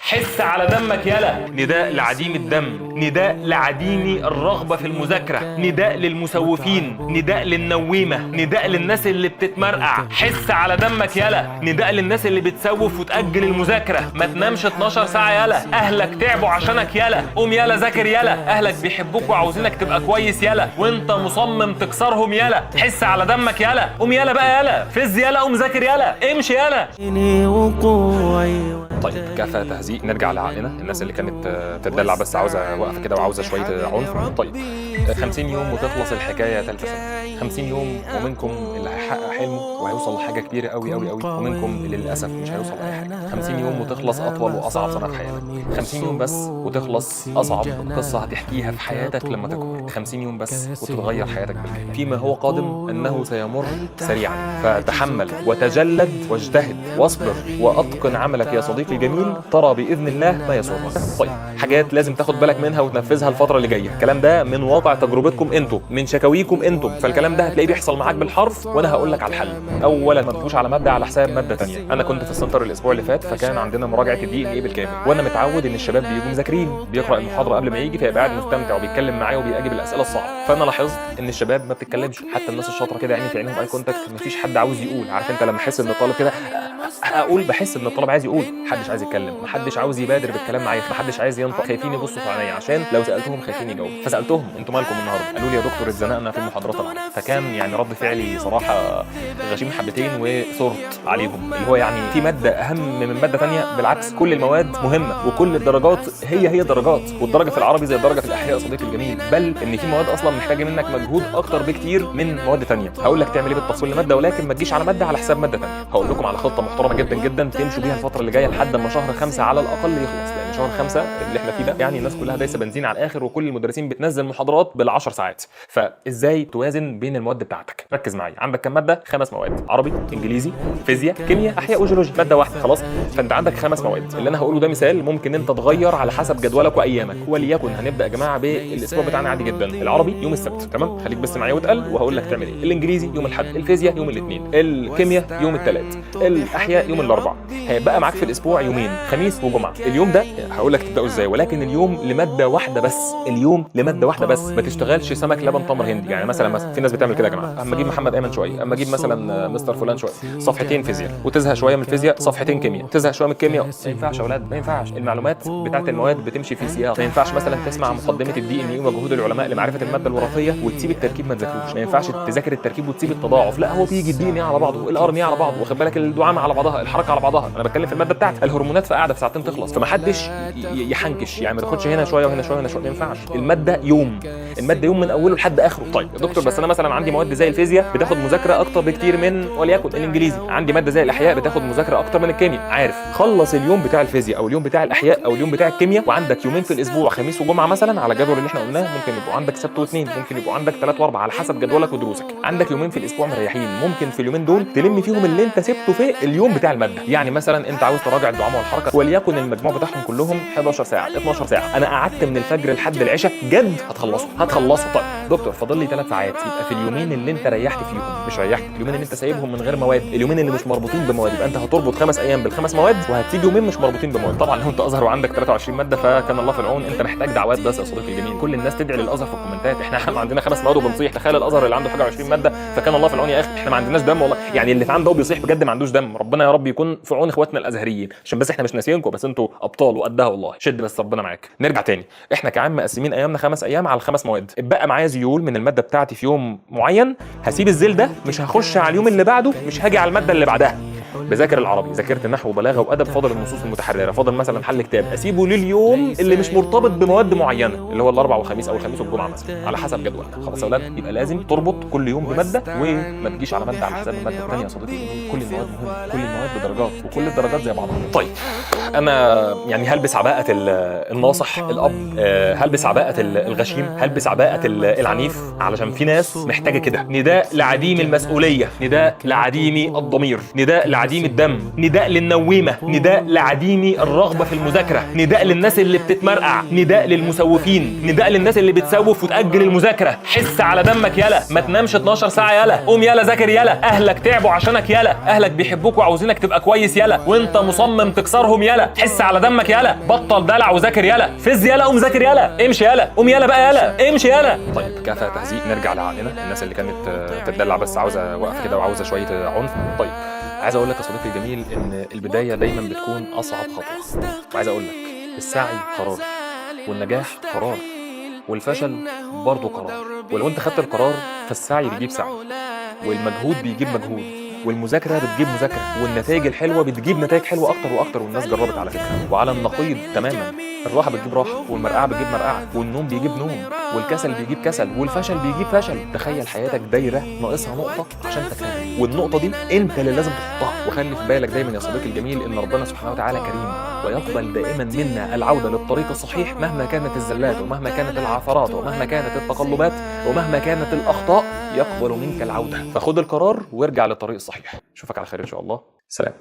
حس على دمك يلا. نداء لعديم الدم، نداء لعديم الرغبة في المذاكرة، نداء للمسوفين، نداء للنويمة، نداء للناس اللي بتتمرقع. حس على دمك يلا. نداء للناس اللي بتسوف وتأجل المذاكرة. ما تنامش 12 ساعة يلا. أهلك تعبوا عشانك يلا. قوم يلا ذاكر يلا. أهلك بيحبوك وعاوزينك تبقى كويس يلا، وانت مصمم تكسرهم يلا. حس على دمك يلا. قوم يلا بقى يلا. فز يلا. قوم ذاكر يلا. امشي يلا. طيب كفى تهزيء، نرجع لعقلنا. الناس اللي كانت تدلع بس عاوزه وقفه كده وعاوزه شويه عنف. طيب 50 يوم وتخلص الحكايه ثالثه سنه. 50 يوم ومنكم اللي هيحقق حلمه وهيوصل لحاجه كبيره قوي قوي قوي، ومنكم اللي للاسف مش هيوصل لاي حاجه. 50 يوم وتخلص اطول واصعب سنه في حياتك. 50 يوم بس وتخلص اصعب قصه هتحكيها في حياتك لما تكبر. 50 يوم بس وتتغير حياتك بالكامل. فيما هو قادم انه سيمر سريعا، فتحمل وتجلد واجتهد واصبر واتقن عملك يا صديقي الجميل، ترى باذن الله ما يسرك. طيب حاجات لازم تاخد بالك منها وتنفذها الفتره اللي جايه. الكلام ده من واقع تجربتكم انتم، من شكاويكم انتم، فالكلام ده هتلاقيه بيحصل معاك بالحرف، وانا هقول لك على الحل. اولا ما تجوش على ماده على حساب ماده ثانيه. انا كنت في السنتر الاسبوع اللي فات، فكان عندنا مراجعه الدي ان ايه بالكامل، وانا متعود ان الشباب بيجوا مذاكرين، بيقرا المحاضره قبل ما يجي، فيبقى قاعد مستمتع وبيتكلم معايا وبيجيب الاسئله الصعبه. فانا لاحظت ان الشباب ما بتتكلمش، حتى الناس الشاطره كده يعني في عينهم اي كونتاكت، مفيش حد عاوز يقول. عارف انت لما احس ان الطالب كده اقول، بحس ان الطالب عايز يقول، محدش عايز يتكلم، محدش عاوز يبادر بالكلام معايا، محدش عايز ينطق، خايفين يبصوا في عينيا عشان لو سالتهم خايفين يجاوبوا. فسالتهم انتوا مالكم النهارده؟ قالوا لي يا دكتور اتزنقنا في المحاضرات العربيه. فكان يعني رد فعلي صراحه غشيم حبتين وثرت عليهم، اللي هو يعني في ماده اهم من ماده ثانيه؟ بالعكس كل المواد مهمه وكل الدرجات هي درجات، والدرجه في العربي زي الدرجه في الاحياء يا صديقي الجميل، بل ان في مواد اصلا محتاجه منك مجهود اكتر بكتير من مواد ثانيه. هقول لك تعمل ايه بالتفصيل لماده، ولكن ما تجيش على ماده على حساب ماده ثانيه. هقول لكم على خطه محترمه جدا جدا تمشوا بيها الفتره اللي جايه لحد ما شهر 5 على الاقل يخلص، لان شهر 5 اللي احنا فيه ده يعني الناس كلها دايسه بنزين على الاخر، وكل المدرسين بتنزل محاضرات بال10 ساعات. فازاي توازن بين المواد بتاعتك؟ ركز معايا، عندك كام ماده؟ 5 مواد: عربي، انجليزي، فيزياء، كيمياء، احياء وجيولوجيا. ماده واحده خلاص. فانت عندك 5 مواد. اللي انا هقوله ده مثال ممكن انت تغير على حسب جدولك وايامك. وليكن هنبدا يا جماعه بالاسبوع بتاعنا عادي جدا. العربي يوم السبت، تمام؟ خليك بس معايا واتقل وهقول لك تعمل ايه. الانجليزي يوم الاحد، الفيزياء يوم الاثنين، الكيمياء يوم الثلاث، الاحياء يوم الاربعاء. هيبقى معاك في الاسبوع يومين، خميس وجمعه. اليوم ده هقول لك تبداه ازاي، ولكن اليوم لماده واحده بس. اليوم لماده واحده بس. ما تشتغلش سمك لبن تمر هندي. يعني مثلا في ناس بتعمل كده يا جماعه، اما اجيب محمد ايمن شويه، اما اجيب مثلا مستر فلان شويه، صفحتين فيزياء، وتزهق شويه من الفيزياء، صفحتين كيمياء، تزهق شويه من الكيمياء. ما ينفعش يا اولاد، ما ينفعش. المعلومات بتاعت المواد بتمشي في سياق. ما ينفعش مثلا تسمع مقدمه الدي ان اي ومجهود العلماء لمعرفه الماده الوراثيه وتسيب التركيب ما تذاكروش. ما ينفعش تذاكر التركيب وتسيب التضاعف. لا، هو بيجي الدي ان اي على بعضه، الار ان اي على بعضه، واخد بالك، الدعامه على بعضها، الحركه على بعضها. انا بتكلم في الماده بتاعت الهرمونات، فقاعده في ساعتين تخلص. فما حدش يحنكش، يعني ما تاخدش هنا شويه وهنا شويه وهنا شويه. ما ينفعش. الماده يوم، الماده يوم من اوله لحد اخره. طيب يا دكتور بس انا مثلا عندي مواد زي الفيزياء بتاخد مذاكره اكتر بكتير من وليكن الانجليزي، عندي ماده زي الاحياء بتاخد مذاكره اكتر من الكيمياء. عارف، خلص اليوم بتاع الفيزياء او اليوم بتاع الاحياء او اليوم بتاع الكيمياء، وعندك يومين في الاسبوع، خميس وجمعه مثلا على الجدول اللي احنا قلناه. ممكن يبقوا عندك سبت واثنين، ممكن يبقوا عندك 3 و4 على حسب جدولك ودروسك. عندك يومين في الاسبوع مريحين، ممكن في اليومين دول تلم فيهم اللي انت سبته في اليوم بتاع الماده. يعني مثلا انت عاوز تراجع الدعامه والحركه، وليكن المجموع بتاعهم كلهم 11 ساعه 12 سااعه، انا قعدت من الفجر لحد العشاء جد هتخلصه. طيب دكتور فاضل لي 3 ساعات، يبقى في اليومين اللي انت ريحت فيهم، مش ريحت، اليومين اللي انت سايبهم من غير مواد، اليومين اللي مش مربوطين بمواد، يبقى انت هتربط 5 ايام بالخمس مواد، وهتسيب يومين مش مربوطين بمواد. طبعا لو انت ازهر وعندك 23 ماده فكان الله في العون، انت محتاج دعوات بس يا صديقي الجميل. كل الناس تدعي للازهر في الكومنتات. احنا عندنا 5 مواد وبنصيح، تخيل الازهر اللي عنده حاجه 20 ماده، فكان الله في العون يا اخي. احنا ما عندناش دم والله، يعني اللي في عنده بيصيح بجد ما عندوش دم. ربنا يا رب يكون في عون اخواتنا الازهريين، عشان بس احنا مش ناسيينكم، بس انتوا ابطال وقدها والله. شد بس ربنا معاك. نرجع تاني، احنا كعام مقسمين ايامنا 5 ايام على ال5 مواد. اتبقى معايا زيول من الماده بتاعتي في يوم معين، هسيب الزيل ده، مش هخش على اليوم اللي بعده، مش هاجي على الماده اللي بعدها. بذاكر العربي، ذاكرت النحو وبلاغه وادب، فاضل النصوص المتحرره، فاضل مثلا حل كتاب، اسيبه لليوم اللي مش مرتبط بمواد معينه، اللي هو الاربع والخميس او الخميس والجمعه مثلا، على حسب جدولك. خلاص يا اولاد، يبقى لازم تربط كل يوم بماده، وما تجيش على ماده على حساب الماده الثانيه يا صديقي. كل المواد مهمه، كل المواد بدرجات، وكل الدرجات زي بعضها. طيب انا يعني هلبس عباءه الناصح الاب، هلبس عباءه الغشيم، هلبس عباءه العنيف، علشان في ناس محتاجه كده. نداء لعديم المسؤوليه، نداء لعديم الضمير، نداء لعديم الدم، نداء للنويمة، نداء لعديمي الرغبة في المذاكرة، نداء للناس اللي بتتمرقع، نداء للمسوفين، نداء للناس اللي بتسوف وتأجل المذاكرة. حس على دمك يلا، ما تنامش 12 ساعة يلا، قوم يلا ذاكر يلا، أهلك تعبوا عشانك يلا، أهلك بيحبوك وعاوزينك تبقى كويس يلا، وأنت مصمم تكسرهم يلا. حس على دمك يلا، بطل دلع وذاكر يلا، فز يلا، قوم ذاكر يلا، امشي يلا، قوم يلا بقى يلا، امشي يلا. طيب كفى تهزيق، نرجع لعقلنا. الناس اللي كانت تدلع بس عاوزة وقفة كده وعاوزة شوية عنف. طيب عايز اقول لك يا صديقي الجميل ان البدايه دايما بتكون اصعب خطوه، وعايز اقول لك السعي قرار، والنجاح قرار، والفشل برضه قرار. ولو انت خدت القرار فالسعي بيجيب سعي، والمجهود بيجيب مجهود، والمذاكره بتجيب مذاكره، والنتائج الحلوه بتجيب نتائج حلوه اكتر واكتر، والناس جربت على فكره. وعلى النقيض تماما، الراحه بتجيب راحه، والمرقعه بتجيب مرقعه، والنوم بيجيب نوم، والكسل بيجيب كسل، والفشل بيجيب فشل. تخيل حياتك دايره ناقصها نقطه عشان تكتمل، والنقطه دي انت اللي لازم تحطها. وخلي في بالك دايما يا صديقي الجميل ان ربنا سبحانه وتعالى كريم، ويقبل دائما منا العوده للطريق الصحيح مهما كانت الزلات، ومهما كانت العثرات، ومهما كانت التقلبات، ومهما كانت الاخطاء، يقبل منك العوده. فخد القرار وارجع للطريق الصحيح. اشوفك على خير ان شاء الله. سلام.